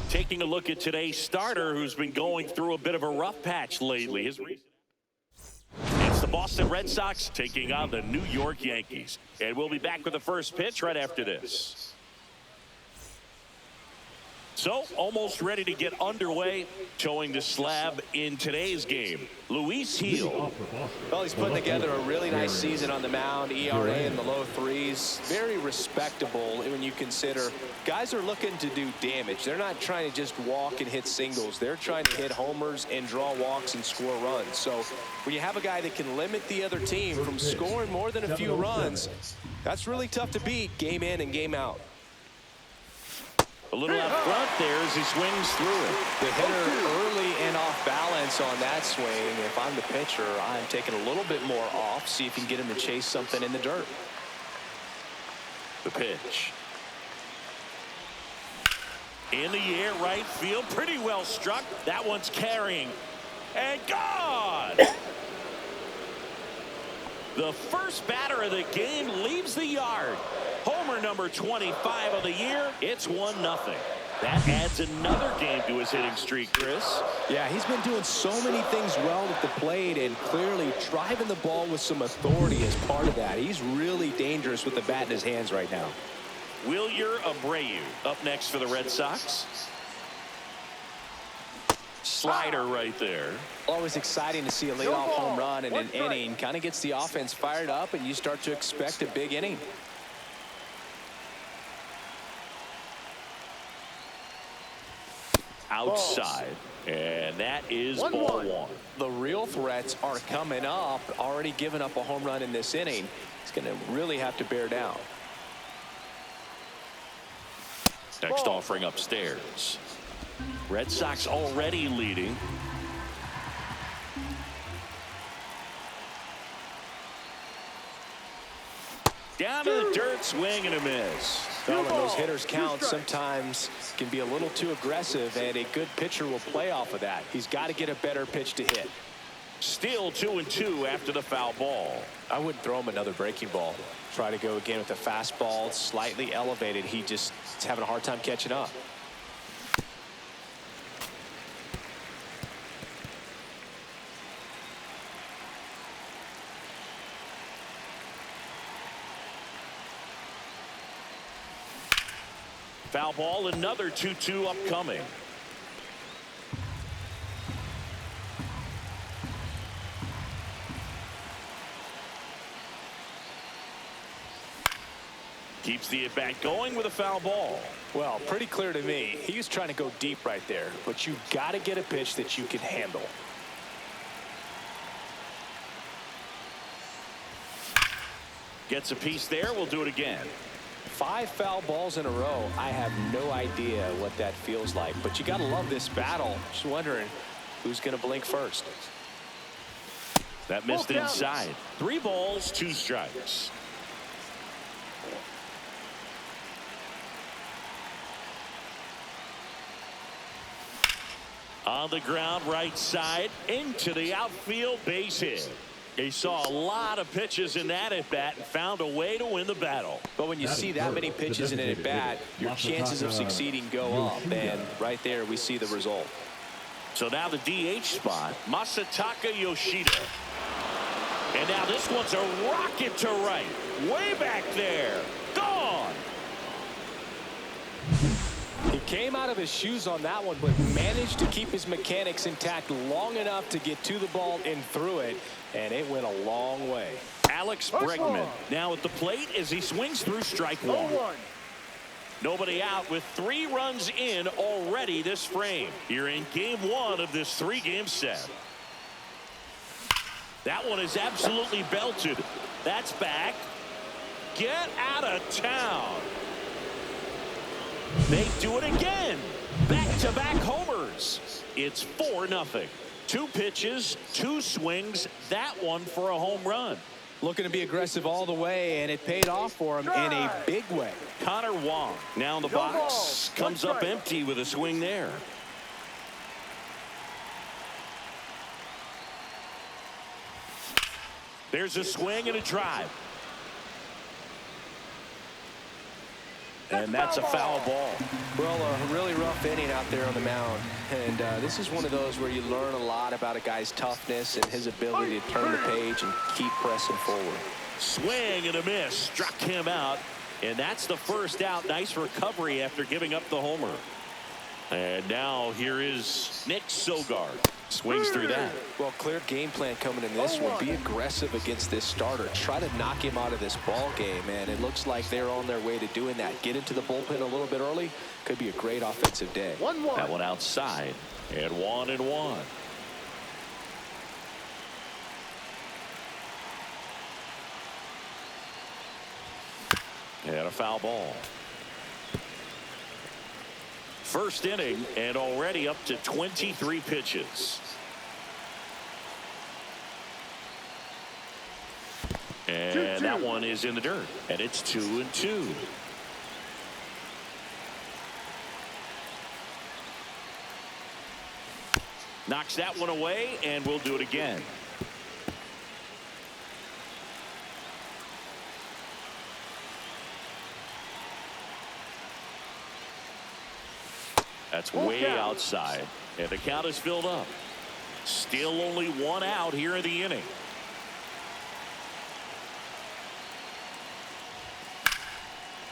Taking a look at today's starter, who's been going through a bit of a rough patch lately. It's the Boston Red Sox taking on the New York Yankees. And we'll be back with the first pitch right after this. So, almost ready to get underway, showing the slab in today's game. Luis Gil. Well, he's putting together a really nice season on the mound. ERA in the low threes. Very respectable when you consider guys are looking to do damage. They're not trying to just walk and hit singles. They're trying to hit homers and draw walks and score runs. So when you have a guy that can limit the other team from scoring more than a few runs, that's really tough to beat game in and game out. A little out front there as he swings through it. The hitter early and off balance on that swing. If I'm the pitcher, I'm taking a little bit more off, see if you can get him to chase something in the dirt. The pitch. In the air, right field, pretty well struck. That one's carrying. And gone! The first batter of the game leaves the yard. Homer number 25 of the year. It's 1-0. That adds another game to his hitting streak, Chris. Yeah, he's been doing so many things well at the plate and clearly driving the ball with some authority as part of that. He's really dangerous with the bat in his hands right now. Wilyer Abreu up next for the Red Sox. Slider right there. Always exciting to see a leadoff home run in an inning. Kind of gets the offense fired up, and you start to expect a big inning. Outside, and that is ball one. The real threats are coming up. Already given up a home run in this inning. He's going to really have to bear down. Next offering upstairs. Red Sox already leading. Down to the dirt, swing and a miss. Well, when those hitters count, sometimes can be a little too aggressive, and a good pitcher will play off of that. He's got to get a better pitch to hit. Still 2-2 after the foul ball. I wouldn't throw him another breaking ball. Try to go again with the fastball, slightly elevated. He just is having a hard time catching up. Foul ball, another 2-2 upcoming. Keeps the at-bat going with a foul ball. Well, pretty clear to me. He was trying to go deep right there, but you've got to get a pitch that you can handle. Gets a piece there. We'll do it again. 5 foul balls in a row. I have no idea what that feels like, but you got to love this battle. Just wondering who's going to blink first. That missed inside. 3 balls, 2 strikes. On the ground, right side, into the outfield, base hit. He saw a lot of pitches in that at-bat and found a way to win the battle. But when you see that many pitches in an at-bat, your chances of succeeding go up. And right there, we see the result. So now the DH spot, Masataka Yoshida. And now this one's a rocket to right. Way back there. Gone. He came out of his shoes on that one, but managed to keep his mechanics intact long enough to get to the ball and through it, and it went a long way. Alex Bregman now at the plate as he swings through strike one. Nobody out with 3 runs in already this frame. Here in game 1 of this 3-game set. That one is absolutely belted. That's back. Get out of town. They do it again. Back-to-back homers. It's 4-0. 2 pitches, 2 swings. That one for a home run. Looking to be aggressive all the way, and it paid off for him in a big way. Connor Wong now in the box. Comes up empty with a swing there. There's a swing and a drive. And that's a foul ball. Well, a really rough inning out there on the mound. And this is one of those where you learn a lot about a guy's toughness and his ability to turn the page and keep pressing forward. Swing and a miss. Struck him out. And that's the first out. Nice recovery after giving up the homer. And now here is Nick Sogard. Swings through that. Well, clear game plan coming in this one. Be aggressive against this starter. Try to knock him out of this ball game, and it looks like they're on their way to doing that. Get into the bullpen a little bit early. Could be a great offensive day. That one outside. And 1-1. And a foul ball. First inning and already up to 23 pitches. And that one is in the dirt. And it's 2-2. Knocks that one away, and we'll do it again. That's way outside, and the count is filled up. Still only 1 out here in the inning.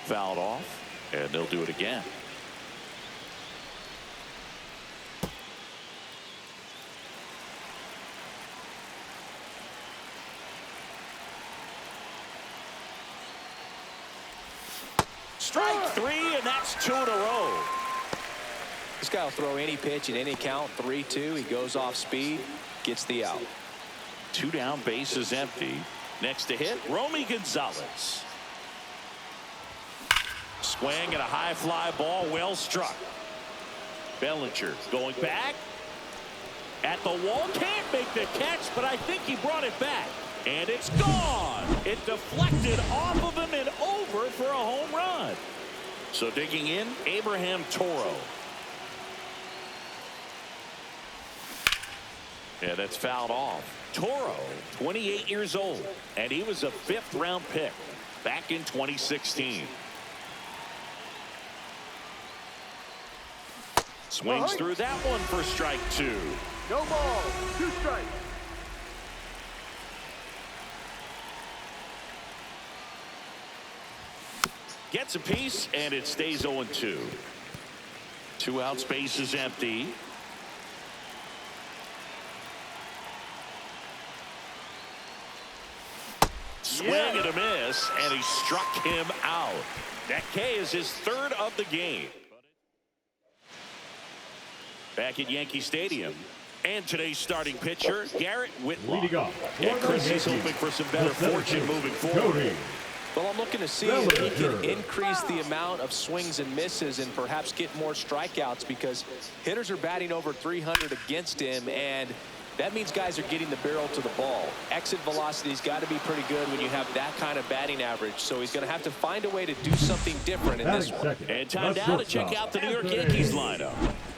Fouled off, and they'll do it again. Strike 3, and that's 2 in a row. This guy will throw any pitch at any count. 3-2. He goes off speed, gets the out. 2 down, bases empty. Next to hit, Romy Gonzalez. Swing and a high fly ball, well struck. Bellinger going back at the wall, can't make the catch, but I think he brought it back, and it's gone. It deflected off of him and over for a home run. So digging in, Abraham Toro. Yeah, that's fouled off. Toro, 28 years old, and he was a 5th-round pick back in 2016. Swings through that one for strike 2. No ball, 2 strikes. Gets a piece, and it stays 0-2. 2 outs, base is empty. Swing and a miss, and he struck him out. That K is his 3rd of the game. Back at Yankee Stadium, and today's starting pitcher, Garrett Whitlock. And Chris is hoping for some better fortune moving forward. Well, I'm looking to see if he can increase the amount of swings and misses and perhaps get more strikeouts, because hitters are batting over 300 against him, and that means guys are getting the barrel to the ball. Exit velocity's got to be pretty good when you have that kind of batting average. So he's going to have to find a way to do something different in this one. And time now to check out the New York Yankees lineup.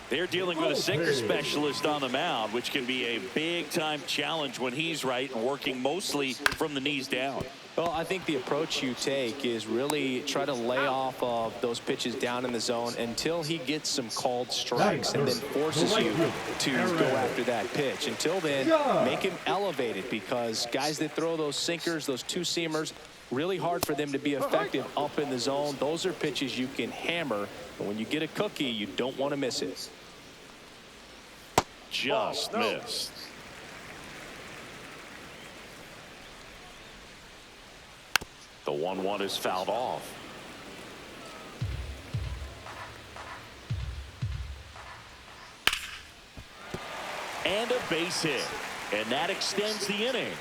They're dealing with a sinker specialist on the mound, which can be a big-time challenge when he's right and working mostly from the knees down. Well, I think the approach you take is really try to lay off of those pitches down in the zone until he gets some called strikes, and then forces you to go after that pitch. Until then, make him elevated, because guys that throw those sinkers, those 2-seamers, really hard for them to be effective up in the zone. Those are pitches you can hammer, but when you get a cookie, you don't want to miss it. Just missed. The 1-1 is fouled off. And a base hit, and that extends the inning.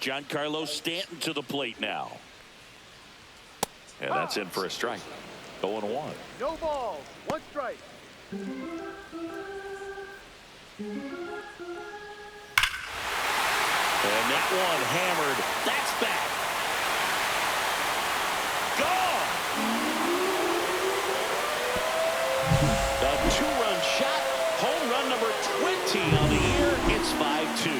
Giancarlo Stanton to the plate now. And that's in for a strike. 0-1. No balls. 1 strike. And that one hammered. That's back. Gone. The 2-run shot. Home run number 20 on the year. It's 5-2.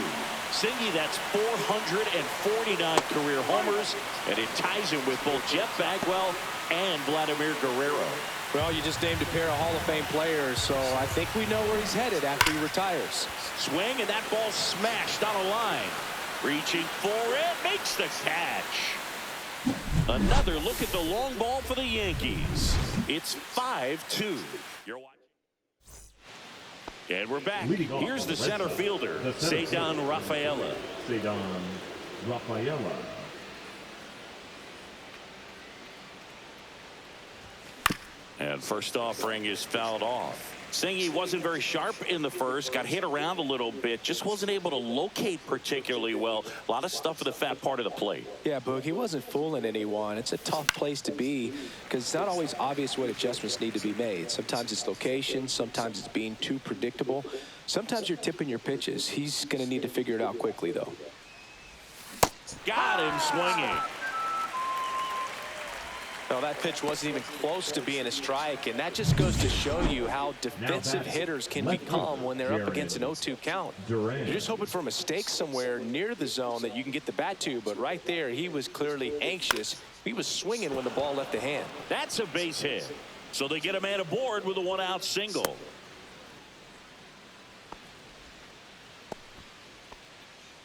Singy, that's 449 career homers, and it ties him with both Jeff Bagwell and Vladimir Guerrero. Well, you just named a pair of Hall of Fame players, so I think we know where he's headed after he retires. Swing, and that ball smashed on a line. Reaching for it, makes the catch. Another look at the long ball for the Yankees. It's 5-2. You're watching. And we're back. Here's the center fielder, Ceddanne Rafaela. Ceddanne Rafaela. And first offering is fouled off. Singy wasn't very sharp in the first, got hit around a little bit, just wasn't able to locate particularly well. A lot of stuff at the fat part of the plate. Yeah, Boog, he wasn't fooling anyone. It's a tough place to be because it's not always obvious what adjustments need to be made. Sometimes it's location, sometimes it's being too predictable. Sometimes you're tipping your pitches. He's going to need to figure it out quickly, though. Got him swinging. Well, that pitch wasn't even close to being a strike, and that just goes to show you how defensive hitters can become when they're up against an 0-2 count. You're just hoping for a mistake somewhere near the zone that you can get the bat to, but right there, he was clearly anxious. He was swinging when the ball left the hand. That's a base hit. So they get a man aboard with a 1-out single.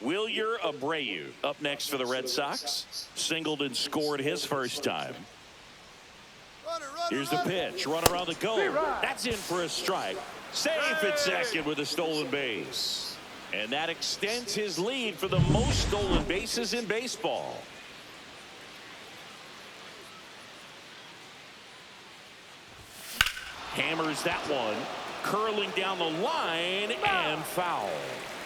Wilyer Abreu up next for the Red Sox. Singled and scored his first time. Here's the pitch. Runner on the go. That's in for a strike. Safe at second with a stolen base. And that extends his lead for the most stolen bases in baseball. Hammers that one. Curling down the line and foul.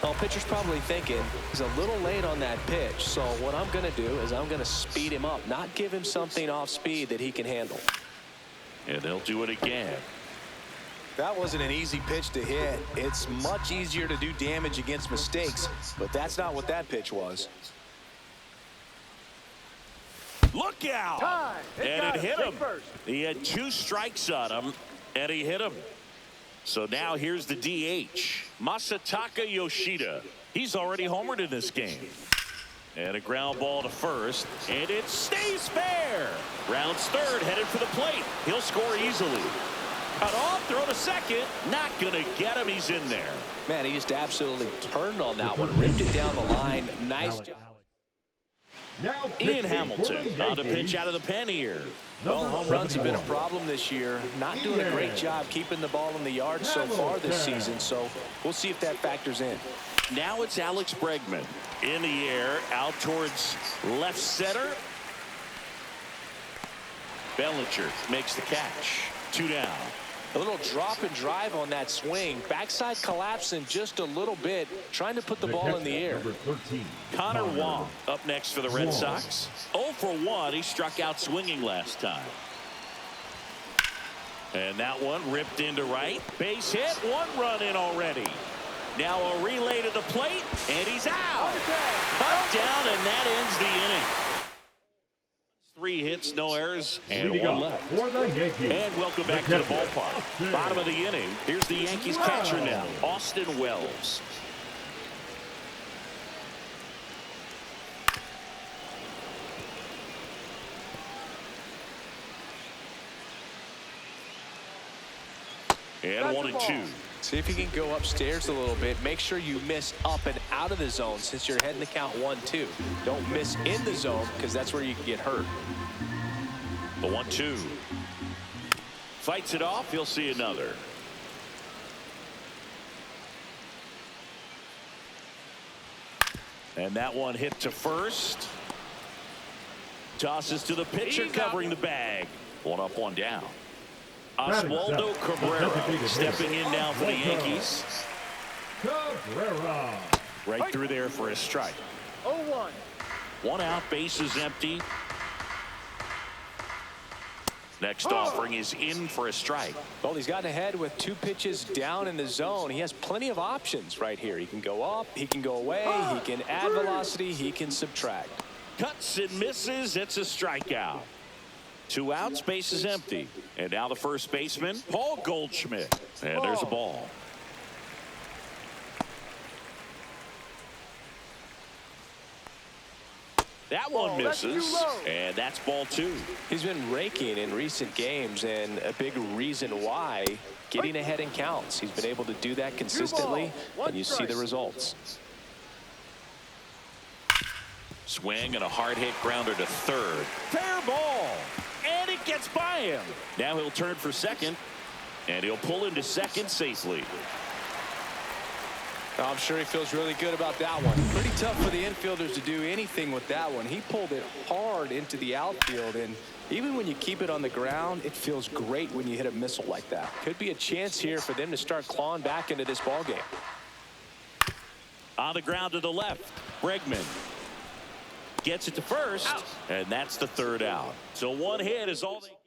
Well, pitcher's probably thinking he's a little late on that pitch. So what I'm going to do is I'm going to speed him up, not give him something off speed that he can handle. And they'll do it again. That wasn't an easy pitch to hit. It's much easier to do damage against mistakes, but that's not what that pitch was. Look out! Time. And it hit him. He had 2 strikes on him, and he hit him. So now here's the DH, Masataka Yoshida. He's already homered in this game. And a ground ball to first, and it stays fair. Rounds third, headed for the plate. He'll score easily. Cut off, throw to second. Not going to get him. He's in there. Man, he just absolutely turned on that one. Ripped it down the line. Nice job. Ian Hamilton on the pitch out of the pen here. Well, home runs have been a problem this year. Not doing a great job keeping the ball in the yard so far this season. So we'll see if that factors in. Now it's Alex Bregman in the air out towards left center. Bellinger makes the catch. 2 down. A little drop and drive on that swing. Backside collapsing just a little bit, trying to put the ball in the air. Connor Wong up next for the Red Sox. 0 for 1. He struck out swinging last time. And that one ripped into right. Base hit. 1 run in already. Now a relay to the plate, and he's out. Cut down, and that ends the inning. 3 hits, no errors, and 1 left. And welcome back to the ballpark. Bottom of the inning. Here's the Yankees catcher now, Austin Wells. And 1-2. See if you can go upstairs a little bit. Make sure you miss up and out of the zone since you're heading to count 1-2. Don't miss in the zone because that's where you can get hurt. The 1-2. Fights it off. He'll see another. And that one hit to first. Tosses to the pitcher covering the bag. 1 up, 1 down. Oswaldo Cabrera stepping in now for the Yankees. Cabrera. Right through there for a strike. 0-1. One out, bases empty. Next offering is in for a strike. Well, he's gotten ahead with 2 pitches down in the zone. He has plenty of options right here. He can go up, he can go away, he can add velocity, he can subtract. Cuts and misses. It's a strikeout. 2 outs, bases empty. And now the first baseman, Paul Goldschmidt. And there's a ball. That one misses, and that's ball 2. He's been raking in recent games, and a big reason why, getting ahead in counts. He's been able to do that consistently, and you see the results. Swing and a hard hit grounder to third. Fair ball, and it gets by him. Now he'll turn for second, and he'll pull into second safely. I'm sure he feels really good about that one. Pretty tough for the infielders to do anything with that one. He pulled it hard into the outfield, and even when you keep it on the ground, it feels great when you hit a missile like that. Could be a chance here for them to start clawing back into this ball game. On the ground to the left, Bregman gets it to first, and that's the 3rd out. So 1 hit is all they get.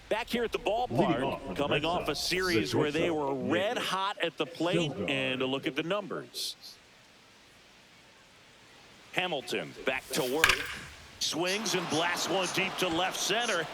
Back here at the ballpark, coming off a series where they were red hot at the plate, and a look at the numbers. Hamilton back to work. Swings and blasts one deep to left center.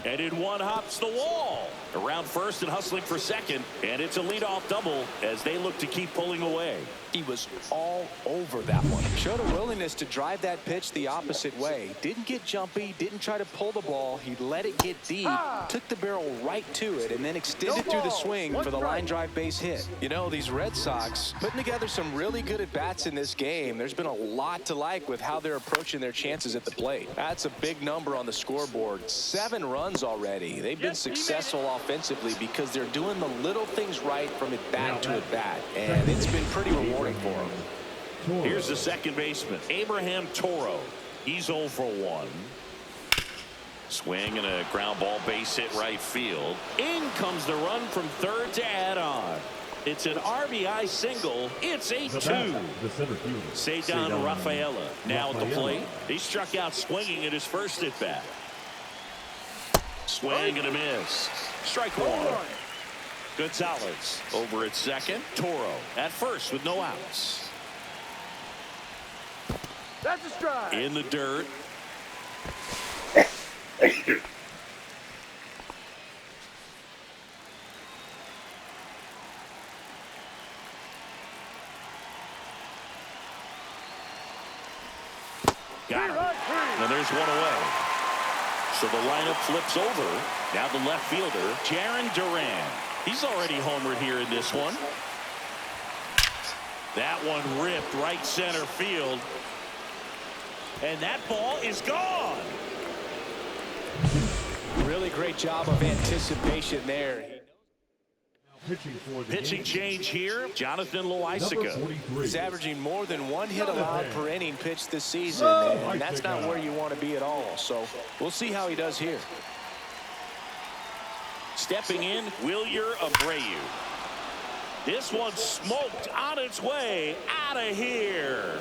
And in one hops the wall. Around first and hustling for second, and it's a leadoff double as they look to keep pulling away. He was all over that one. Showed a willingness to drive that pitch the opposite way. Didn't get jumpy, didn't try to pull the ball. He let it get deep, took the barrel right to it, and then extended through the swing for the line drive base hit. You know, these Red Sox putting together some really good at-bats in this game. There's been a lot to like with how they're approaching their chances at the plate. That's a big number on the scoreboard. 7 runs already. They've been successful offensively because they're doing the little things right from at-bat to at-bat, and it's been pretty rewarding for him. Here's the second baseman, Abraham Toro. He's 0 for 1. Swing and a ground ball base hit right field. In comes the run from third to add on. It's an RBI single. It's 8-2. Cedar Rafaela now at the plate. He struck out swinging at his first at bat. Swing and a miss. Strike 1. Gonzalez over at second. Toro at first with no outs. That's a strike. In the dirt. Got it. And there's one away. So the lineup flips over. Now the left fielder, Jaron Duran. He's already homered here in this one. That one ripped right center field. And that ball is gone. Really great job of anticipation there. Pitching change here, Jonathan Loaisiga. He's averaging more than 1 hit allowed per inning pitched this season, and that's not where you want to be at all. So we'll see how he does here. Stepping in, Wilyer Abreu. This one smoked on its way out of here.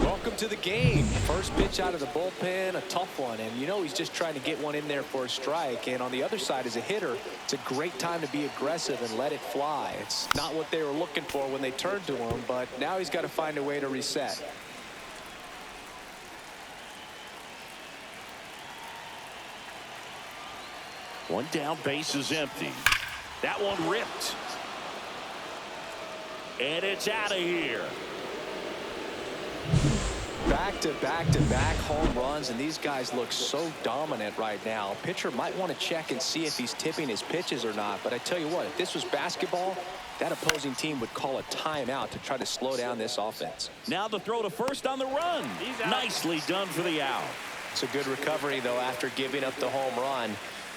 Welcome to the game. First pitch out of the bullpen, a tough one, and you know he's just trying to get one in there for a strike. And on the other side, as a hitter, it's a great time to be aggressive and let it fly. It's not what they were looking for when they turned to him, but now he's got to find a way to reset. One down, base is empty. That one ripped. And it's out of here. Back-to-back-to-back home runs, and these guys look so dominant right now. Pitcher might want to check and see if he's tipping his pitches or not, but I tell you what, if this was basketball, that opposing team would call a timeout to try to slow down this offense. Now the throw to first on the run. Nicely done for the out. It's a good recovery, though, after giving up the home run.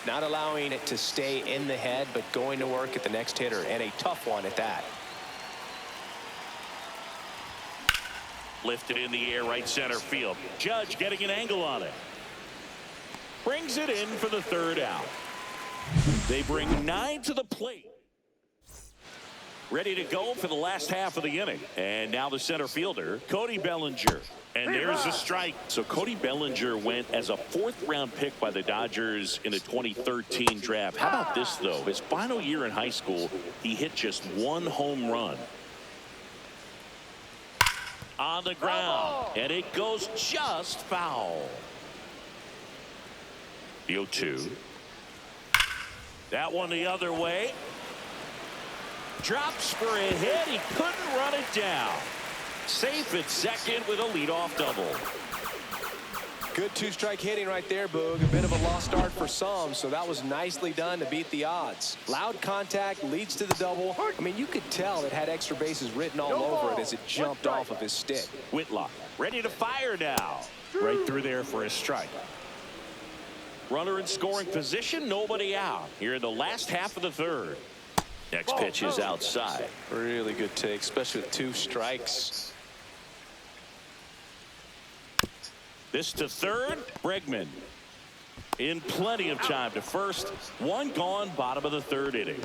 Not allowing it to stay in the head, but going to work at the next hitter, and a tough one at that. Lifted in the air, right center field. Judge getting an angle on it. Brings it in for the third out. They bring 9 to the plate. Ready to go for the last half of the inning. And now the center fielder, Cody Bellinger. And there's a strike. So Cody Bellinger went as a 4th-round pick by the Dodgers in the 2013 draft. How about this, though? His final year in high school, he hit just 1 home run. On the ground. And it goes just foul. The 0-2. That one the other way. Drops for a hit. He couldn't run it down. Safe at second with a leadoff double. Good 2-strike hitting right there, Boog. A bit of a lost start for some, so that was nicely done to beat the odds. Loud contact leads to the double. I mean, you could tell it had extra bases written all over it as it jumped off of his stick. Whitlock ready to fire now. Right through there for a strike. Runner in scoring position, nobody out. Here in the last half of the 3rd. Next pitch is outside. Really good take, especially with 2 strikes. This to 3rd. Bregman in plenty of time to first. 1 gone, bottom of the 3rd inning.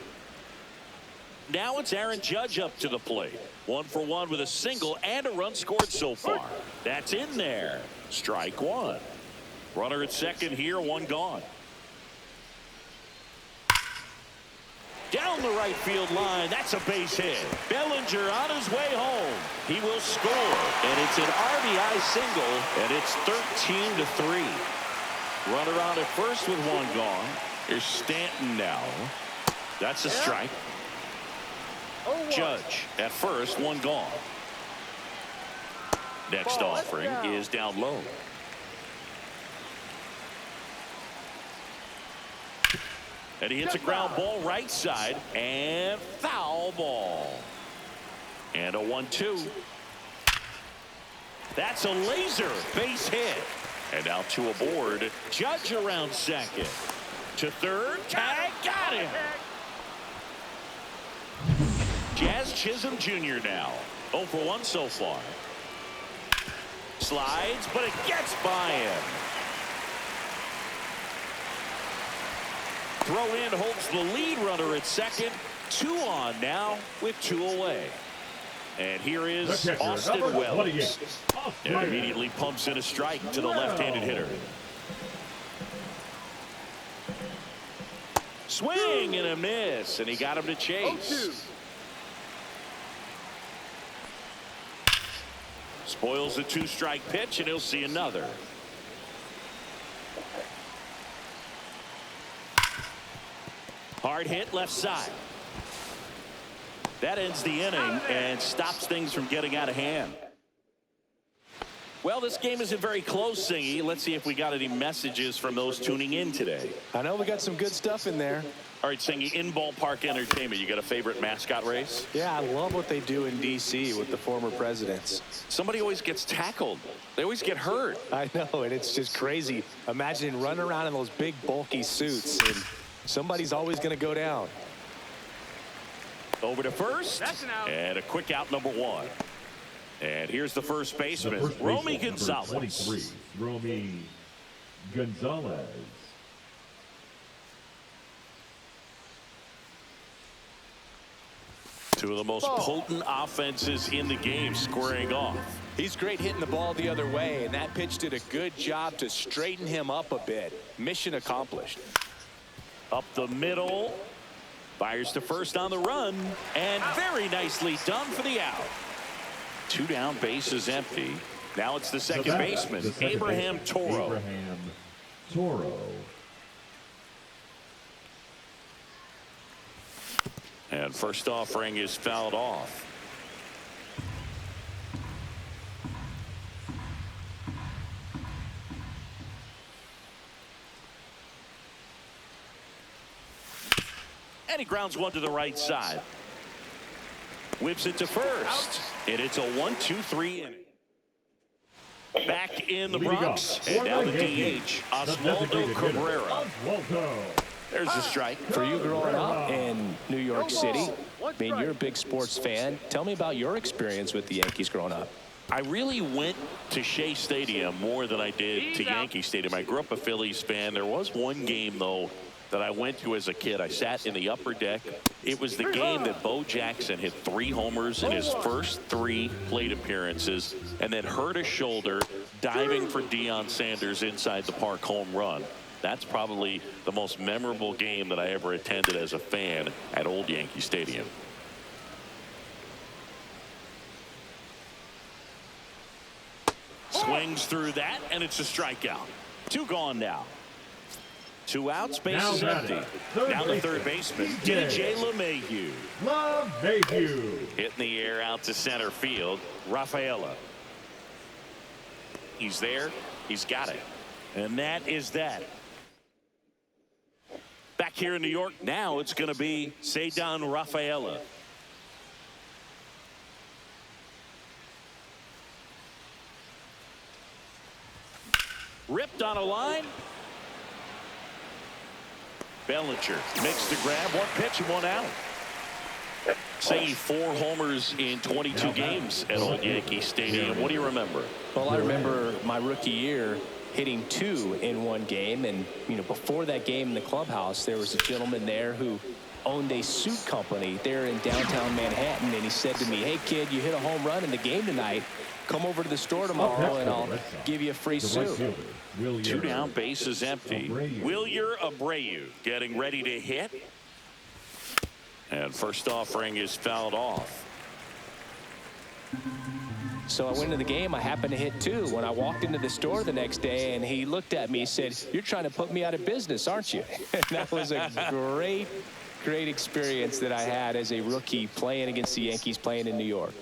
Now it's Aaron Judge up to the plate. 1 for 1 with a single and a run scored so far. That's in there. Strike 1. Runner at second here, 1 gone. Down the right field line. That's a base hit. Bellinger on his way home. He will score. And it's an RBI single. And it's 13-3. Runner on at first with 1 gone. Here's Stanton now. That's a strike. Judge at first, 1 gone. Next offering is down low. And he hits a ground ball right side and foul ball. And a 1-2. That's a laser base hit. And now 2 aboard. Judge around second. To 3rd. Tag. Got him. Jazz Chisholm Jr. now. 0 for 1 so far. Slides, but it gets by him. Throw in holds the lead runner at second. 2 on now with 2 away. And here is Austin Wells. And immediately pumps in a strike to the left-handed hitter. Swing and a miss, and he got him to chase. Spoils the 2-strike pitch, and he'll see another. Hard hit left side. That ends the inning and stops things from getting out of hand. Well, this game isn't very close, Singy. Let's see if we got any messages from those tuning in today. I know we got some good stuff in there. All right, Singy, in ballpark entertainment, you got a favorite mascot race? Yeah, I love what they do in D.C. with the former presidents. Somebody always gets tackled. They always get hurt. I know, and it's just crazy. Imagine running around in those big, bulky suits, and somebody's always going to go down. Over to first, and a quick out, number 1. And here's the first baseman, Romy Gonzalez. 23, Romy Gonzalez. Two of the most potent offenses in the game squaring off. He's great hitting the ball the other way, and that pitch did a good job to straighten him up a bit. Mission accomplished. Up the middle. Fires to first on the run, and very nicely done for the out. 2 down, bases empty. Now it's the second baseman, Abraham Toro. Abraham Toro. And first offering is fouled off. And he grounds one to the right side. Whips it to first. And it's a 1-2-3 inning. Back in the Bronx. And now the DH, Oswaldo Cabrera. There's a strike. For you growing up in New York City, I mean, you're a big sports fan. Tell me about your experience with the Yankees growing up. I really went to Shea Stadium more than I did to Yankee Stadium. I grew up a Phillies fan. There was one game, though, that I went to as a kid. I sat in the upper deck. It was the game that Bo Jackson hit 3 homers in his first 3 plate appearances and then hurt his shoulder diving for Deion Sanders inside the park home run. That's probably the most memorable game that I ever attended as a fan at Old Yankee Stadium. Swings through that, and it's a strikeout. 2 gone now. 2 outs, base is empty. Now the third baseman, DJ LeMahieu. Hitting the air out to center field. Rafaela. He's there. He's got it. And that is that. Back here in New York, now it's going to be Ceddanne Rafaela. Ripped on a line. Bellinger makes the grab. 1 pitch and 1 out. Say 4 homers in 22 games at Old Yankee Stadium. What do you remember? Well, I remember my rookie year hitting 2 in 1 game. And, you know, before that game in the clubhouse, there was a gentleman there who owned a suit company there in downtown Manhattan. And he said to me, "Hey, kid, you hit a home run in the game tonight. Come over to the store tomorrow and I'll give you a free suit." 2 down, base is empty. Wilyer Abreu getting ready to hit. And first offering is fouled off. So I went into the game. I happened to hit 2 when I walked into the store the next day, and he looked at me and said, "You're trying to put me out of business, aren't you?" And that was a great experience that I had as a rookie playing against the Yankees, playing in New York.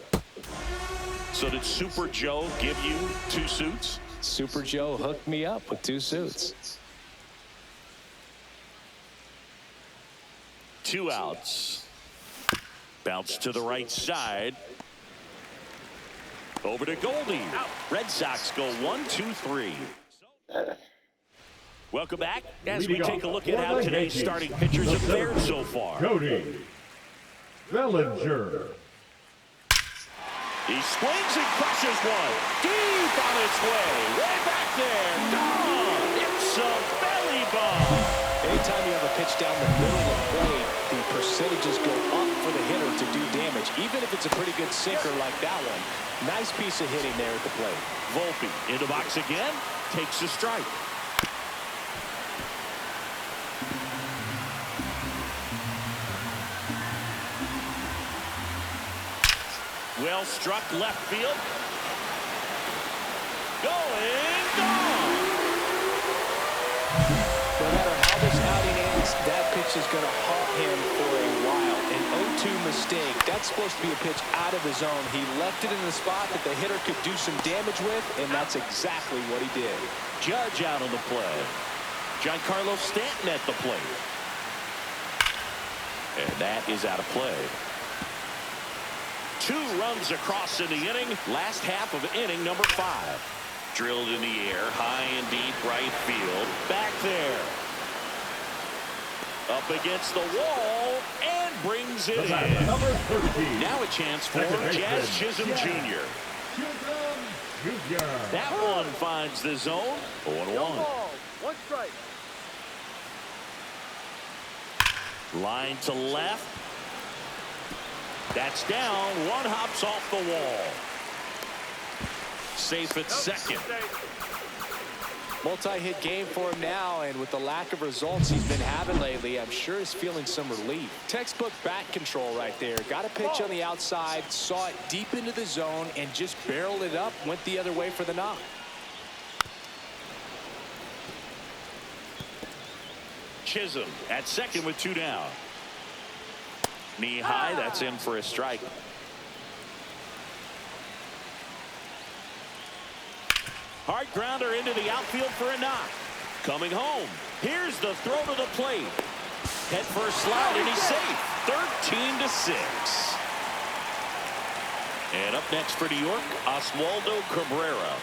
So did Super Joe give you 2 suits? Super Joe hooked me up with 2 suits. 2 outs. Bounce to the right side. Over to Goldie. Red Sox go 1, 2, 3. Welcome back as we take a look at how today's starting pitchers have fared so far. Cody Bellinger. He swings and crushes one. Deep on its way. Way back there. Gone. It's a belly bomb. Anytime you have a pitch down the middle of the plate, the percentages go up for the hitter to do damage, even if it's a pretty good sinker like that one. Nice piece of hitting there at the plate. Volpe in the box again. Takes a strike. Well struck left field. Going gone. No matter how this outing ends, that pitch is going to haunt him for a while. An 0-2 mistake. That's supposed to be a pitch out of the zone. He left it in the spot that the hitter could do some damage with, and that's exactly what he did. Judge out on the play. Giancarlo Stanton at the plate. And that is out of play. 2 runs across in the inning. Last half of inning number 5. Drilled in the air, high and deep right field. Back there. Up against the wall and brings it in. Now a chance for Jazz Chisholm Jr. That one finds the zone. 0-1. 1 strike. Line to left. That's down. 1 hops off the wall. Safe at second. Multi-hit game for him now, and with the lack of results he's been having lately, I'm sure he's feeling some relief. Textbook bat control right there. Got a pitch on the outside, saw it deep into the zone, and just barreled it up, went the other way for the knock. Chisholm at second with 2 down. Knee high, that's in for a strike. Hard grounder into the outfield for a knock. Coming home. Here's the throw to the plate. Head first slide, and he's safe. 13-6. And up next for New York, Oswaldo Cabrera.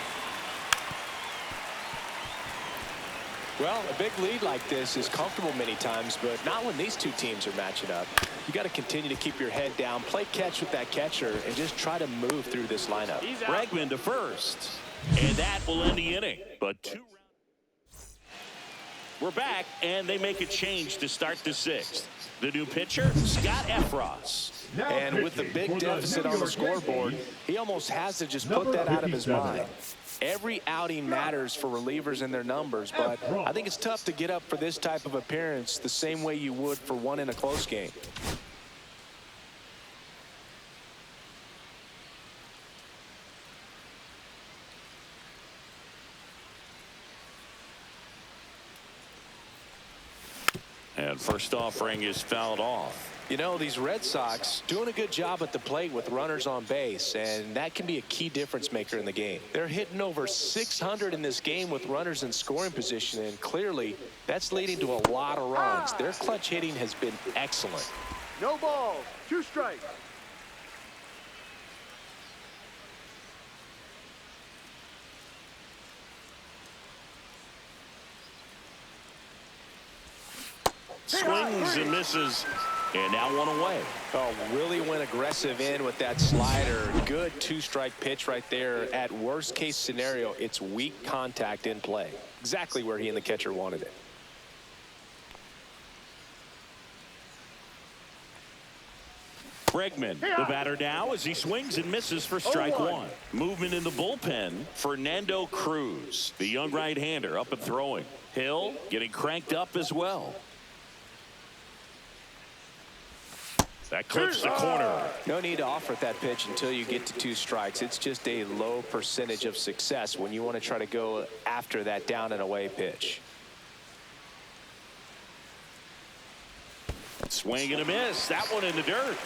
Well, a big lead like this is comfortable many times, but not when these 2 teams are matching up. You got to continue to keep your head down, play catch with that catcher, and just try to move through this lineup. Bregman to first. And that will end the inning. But 2 We're back, and they make a change to start the sixth. The new pitcher, Scott Efros. And with the big deficit on the scoreboard, he almost has to just put that out of his mind. Every outing matters for relievers and their numbers, but I think it's tough to get up for this type of appearance the same way you would for one in a close game. And first offering is fouled off. You know, these Red Sox doing a good job at the plate with runners on base, and that can be a key difference maker in the game. They're hitting over 600 in this game with runners in scoring position, and clearly that's leading to a lot of runs. Their clutch hitting has been excellent. No balls. 2 strikes. Swings and misses, and now 1 away. Oh, really went aggressive in with that slider. Good 2-strike pitch right there. At worst case scenario, it's weak contact in play. Exactly where he and the catcher wanted it. Bregman, the batter now, as he swings and misses for strike 1. Movement in the bullpen, Fernando Cruz, the young right-hander, up and throwing. Hill getting cranked up as well. That clips the corner. No need to offer that pitch until you get to 2 strikes. It's just a low percentage of success when you want to try to go after that down and away pitch. Swing and a miss. That one in the dirt.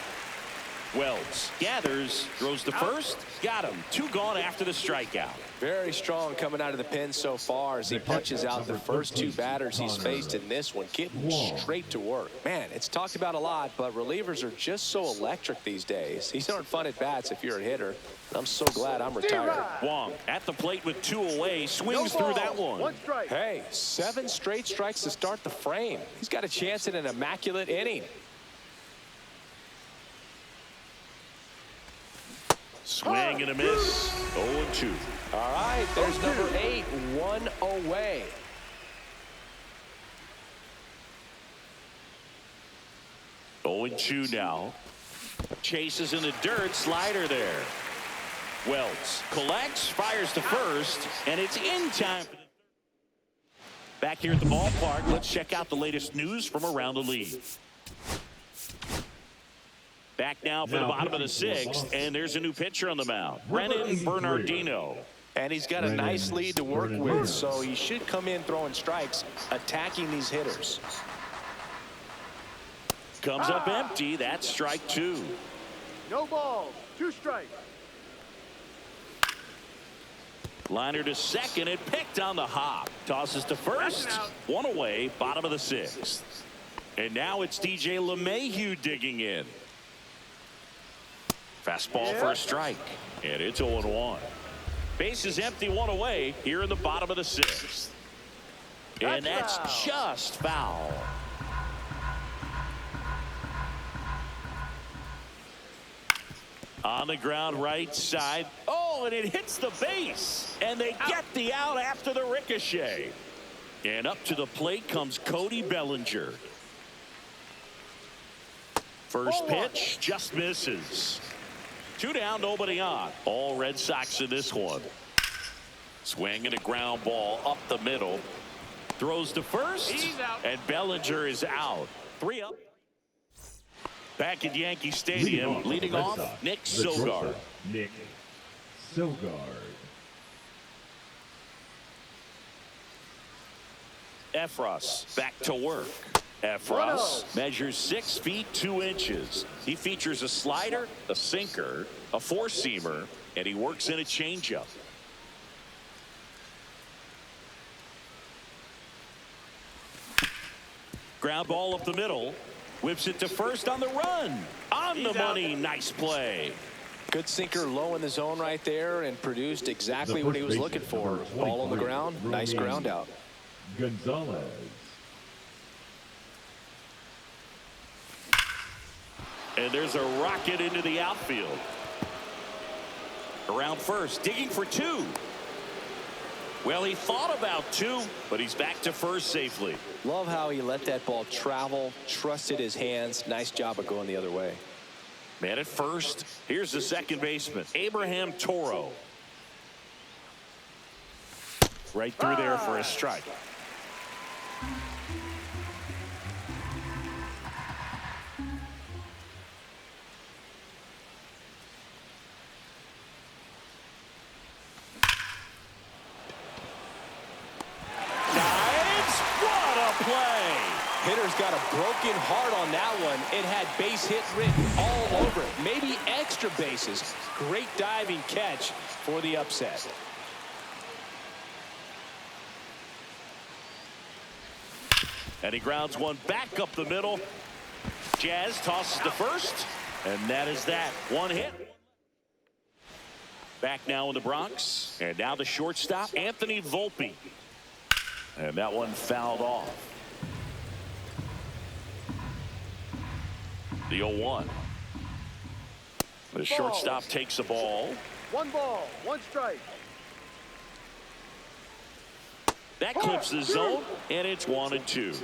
Wells gathers, throws to first, got him. 2 gone after the strikeout. Very strong coming out of the pen so far as he punches out the first 2 batters he's faced in this one, getting straight to work. Man, it's talked about a lot, but relievers are just so electric these days. These aren't fun at bats if you're a hitter. I'm so glad I'm retired. Wong at the plate with 2 away, swings through that one. 1 strike. Hey, 7 straight strikes to start the frame. He's got a chance at an immaculate inning. Swing and a miss. 0-2. All right, there's number 8, 1 away. Oh, 2 now. Chases in the dirt, slider there. Wells collects, fires to first, and it's in time. Back here at the ballpark, let's check out the latest news from around the league. Back now for the bottom of the 6th, and there's a new pitcher on the mound, Brennan Bernardino. And he's got a nice lead to work with, so he should come in throwing strikes, attacking these hitters. Comes up empty. That's strike 2. No balls. 2 strikes. Liner to second, and picked on the hop. Tosses to first. 1 away, bottom of the 6th. And now it's DJ LeMahieu digging in. Fastball for a strike, and it's 0-1. Base is empty, 1 away here in the bottom of the 6th. And that's just foul. On the ground, right side. Oh, and it hits the base. And they get the out after the ricochet. And up to the plate comes Cody Bellinger. First pitch just misses. 2 down, nobody on. All Red Sox in this one. Swing and a ground ball up the middle. Throws to first. And Bellinger is out. 3 up. Back at Yankee Stadium, leading off, Nick Sogard. Nick Sogard. Efros back to work. Efros measures 6 feet 2 inches. He features a slider, a sinker, a 4-seamer, and he works in a changeup. Ground ball up the middle. Whips it to first on the run. On the money. Nice play. Good sinker low in the zone right there and produced exactly what he was looking for. Ball on the ground. Nice ground out. Gonzalez. And there's a rocket into the outfield. Around first, digging for 2. Well, he thought about two, but he's back to first safely. Love how he let that ball travel, trusted his hands. Nice job of going the other way. Man at first. Here's the second baseman, Abraham Toro. Right through there for a strike. Hitter's got a broken heart on that one. It had base hit written all over it. Maybe extra bases. Great diving catch for the upset. And he grounds one back up the middle. Jazz tosses to first. And that is that. One hit. Back now in the Bronx. And now the shortstop, Anthony Volpe. And that one fouled off. The 0-1. The shortstop takes the ball. 1 ball, 1 strike. That clips the zone, and it's 1-2.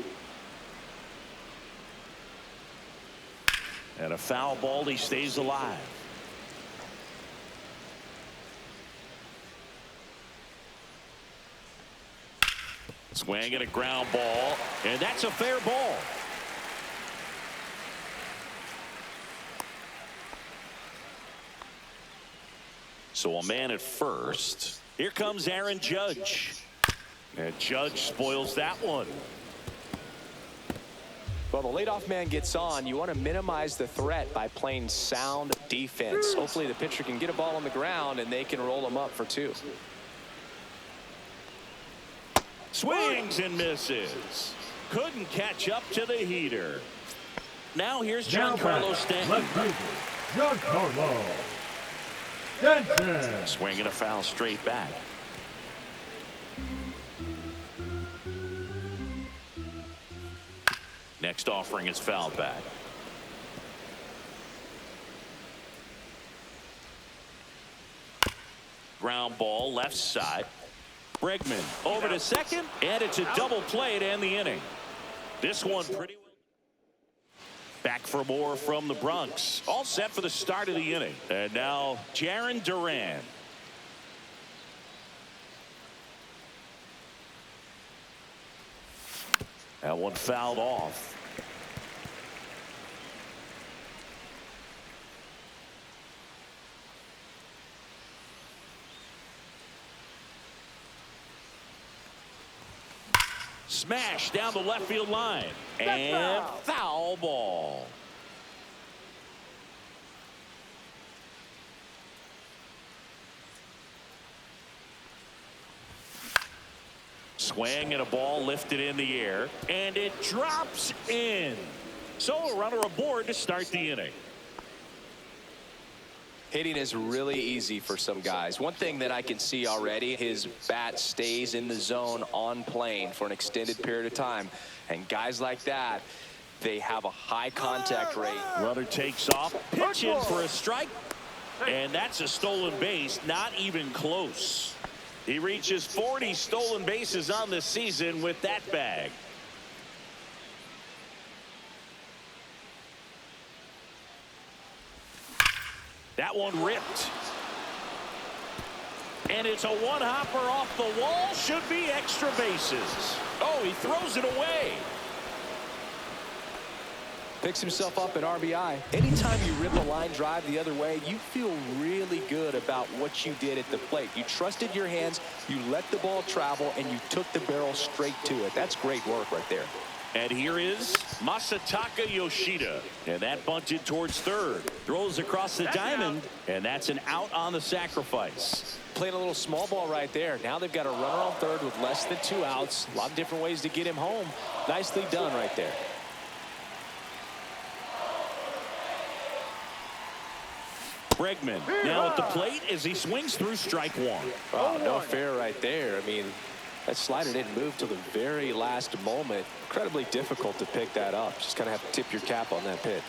And a foul ball, he stays alive. Swing and a ground ball, and that's a fair ball. So a man at first. Here comes Aaron Judge. And Judge spoils that one. Well, the leadoff man gets on. You want to minimize the threat by playing sound defense. Hopefully the pitcher can get a ball on the ground and they can roll him up for 2. Swings and misses. Couldn't catch up to the heater. Now here's Giancarlo Stanton. Left fielder, Giancarlo Stanton. Swinging a foul straight back. Next offering is fouled back. Ground ball left side. Bregman over to second, and it's a double play to end the inning. This one pretty well. Back for more from the Bronx. All set for the start of the inning. And now Jarren Duran. That one fouled off. Smash down the left field line. And foul ball. Swing and a ball lifted in the air. And it drops in. So a runner aboard to start the inning. Hitting is really easy for some guys. One thing that I can see already, his bat stays in the zone on plane for an extended period of time. And guys like that, they have a high contact rate. Runner takes off, pitch in for a strike. And that's a stolen base, not even close. He reaches 40 stolen bases on the season with that bag. That one ripped. And it's a one-hopper off the wall. Should be extra bases. Oh, he throws it away. Picks himself up at RBI. Anytime you rip a line drive the other way, you feel really good about what you did at the plate. You trusted your hands, you let the ball travel, and you took the barrel straight to it. That's great work right there. And here is Masataka Yoshida. And that bunted towards third. Throws across the diamond. And that's an out on the sacrifice. Playing a little small ball right there. Now they've got a runner on third with less than 2 outs. A lot of different ways to get him home. Nicely done right there. Bregman now at the plate as he swings through strike one. Oh, no fair right there. I mean, that slider didn't move till the very last moment. Incredibly difficult to pick that up. Just kind of have to tip your cap on that pitch.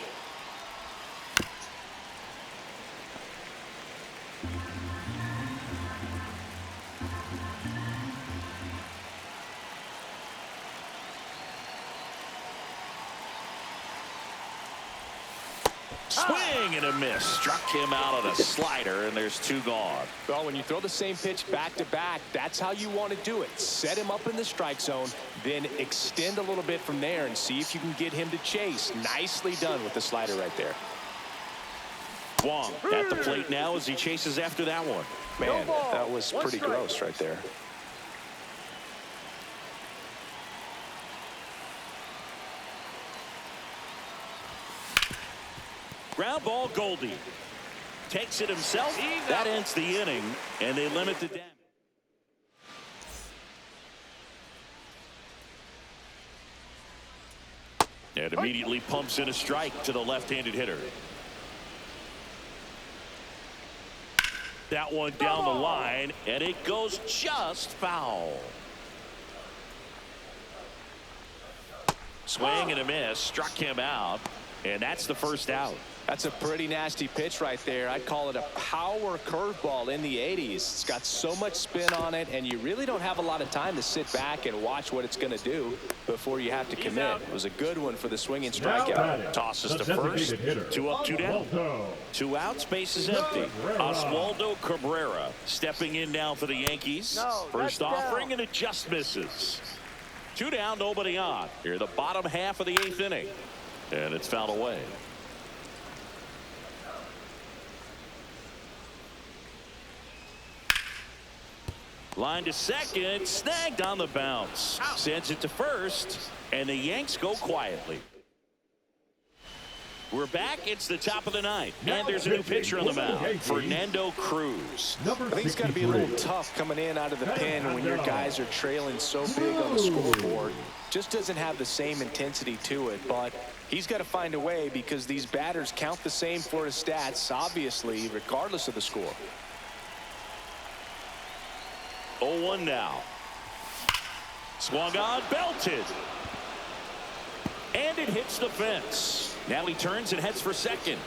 Swing and a miss. Struck him out on a slider, and there's 2 gone. Well, when you throw the same pitch back-to-back, that's how you want to do it. Set him up in the strike zone, then extend a little bit from there and see if you can get him to chase. Nicely done with the slider right there. Wong at the plate now as he chases after that one. Man, that was pretty gross right there. Ground ball, Goldie. Takes it himself. That ends the inning, and they limit the damage. And immediately pumps in a strike to the left-handed hitter. That one down the line, and it goes just foul. Swing and a miss. Struck him out, and that's the first out. That's a pretty nasty pitch right there. I'd call it a power curveball in the 80s. It's got so much spin on it, and you really don't have a lot of time to sit back and watch what it's going to do before you have to commit. It was a good one for the swinging strikeout. Tosses to first. 2 up, 2 down. 2 outs, base is empty. Oswaldo Cabrera stepping in now for the Yankees. First offering, and it just misses. 2 down, nobody on. Here, the bottom half of the 8th inning. And it's fouled away. Line to second, snagged on the bounce. Sends it to first, and the Yanks go quietly. We're back. It's the top of the 9th, and there's a new pitcher on the mound, Fernando Cruz. I think it's got to be a little tough coming in out of the pen when your guys are trailing so big on the scoreboard. Just doesn't have the same intensity to it, but he's got to find a way because these batters count the same for his stats, obviously, regardless of the score. 0-1 now. Swung on, belted. And it hits the fence. Now he turns and heads for second.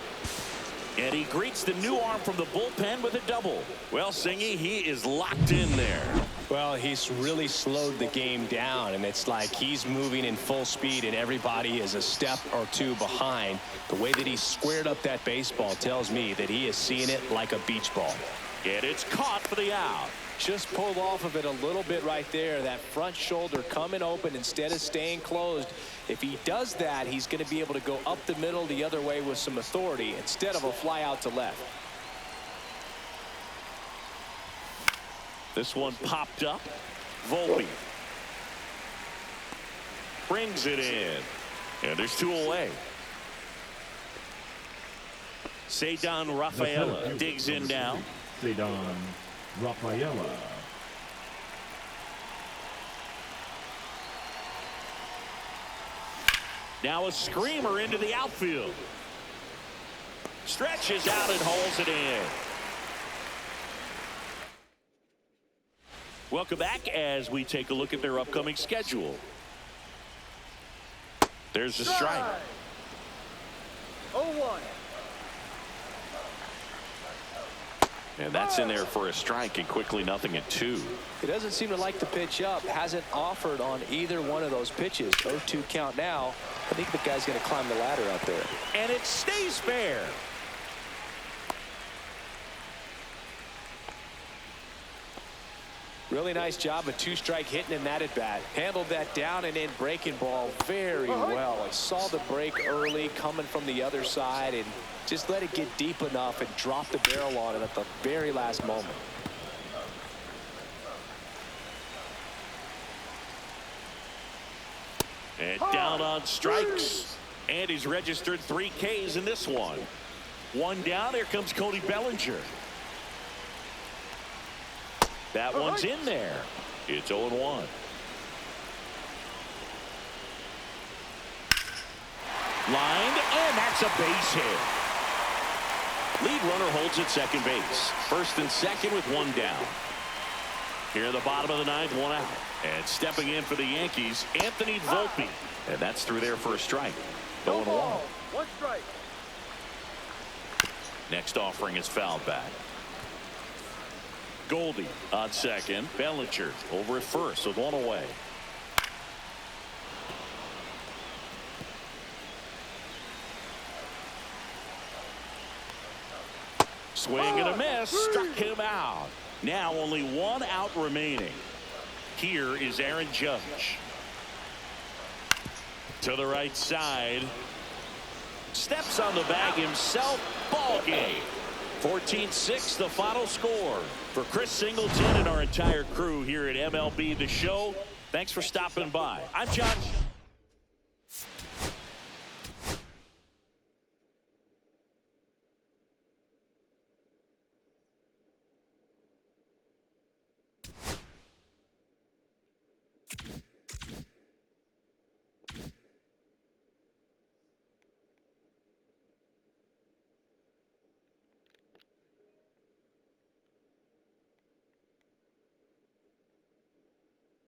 And he greets the new arm from the bullpen with a double. Well, Singy, he is locked in there. Well, he's really slowed the game down, and it's like he's moving in full speed and everybody is a step or 2 behind. The way that he squared up that baseball tells me that he is seeing it like a beach ball. And it's caught for the out. Just pulled off of it a little bit right there. That front shoulder coming open instead of staying closed. If he does that, he's going to be able to go up the middle the other way with some authority instead of a fly out to left. This one popped up. Volpe brings it in. And there's 2 away. Ceddanne Rafaela digs in now. Ceddanne Rafaela. Now a screamer into the outfield. Stretches out and hauls it in. Welcome back as we take a look at their upcoming schedule. There's the strike. 0-1. And that's in there for a strike, and quickly nothing at 2. He doesn't seem to like the pitch up. Hasn't offered on either one of those pitches. 0-2 count now. I think the guy's going to climb the ladder out there. And it stays fair. Really nice job of 2-strike hitting in that at bat. Handled that down and in breaking ball very well. I saw the break early coming from the other side and just let it get deep enough and drop the barrel on it at the very last moment. And down on strikes. And he's registered 3 Ks in this one. 1 down. Here comes Cody Bellinger. That one's in there. It's 0-1. Lined, and that's a base hit. Lead runner holds at second base. First and second with 1 down. Here in the bottom of the 9th, 1 out. And stepping in for the Yankees, Anthony Volpe. And that's through there for a strike. 0-1. 1 strike. Next offering is fouled back. Goldie on second. Bellinger over at first with 1 away. Swing and a miss. Struck him out. Now only one out remaining. Here is Aaron Judge. To the right side. Steps on the bag himself. Ball game. 14-6 the final score. For Chris Singleton and our entire crew here at MLB The Show, thanks for stopping by. I'm John.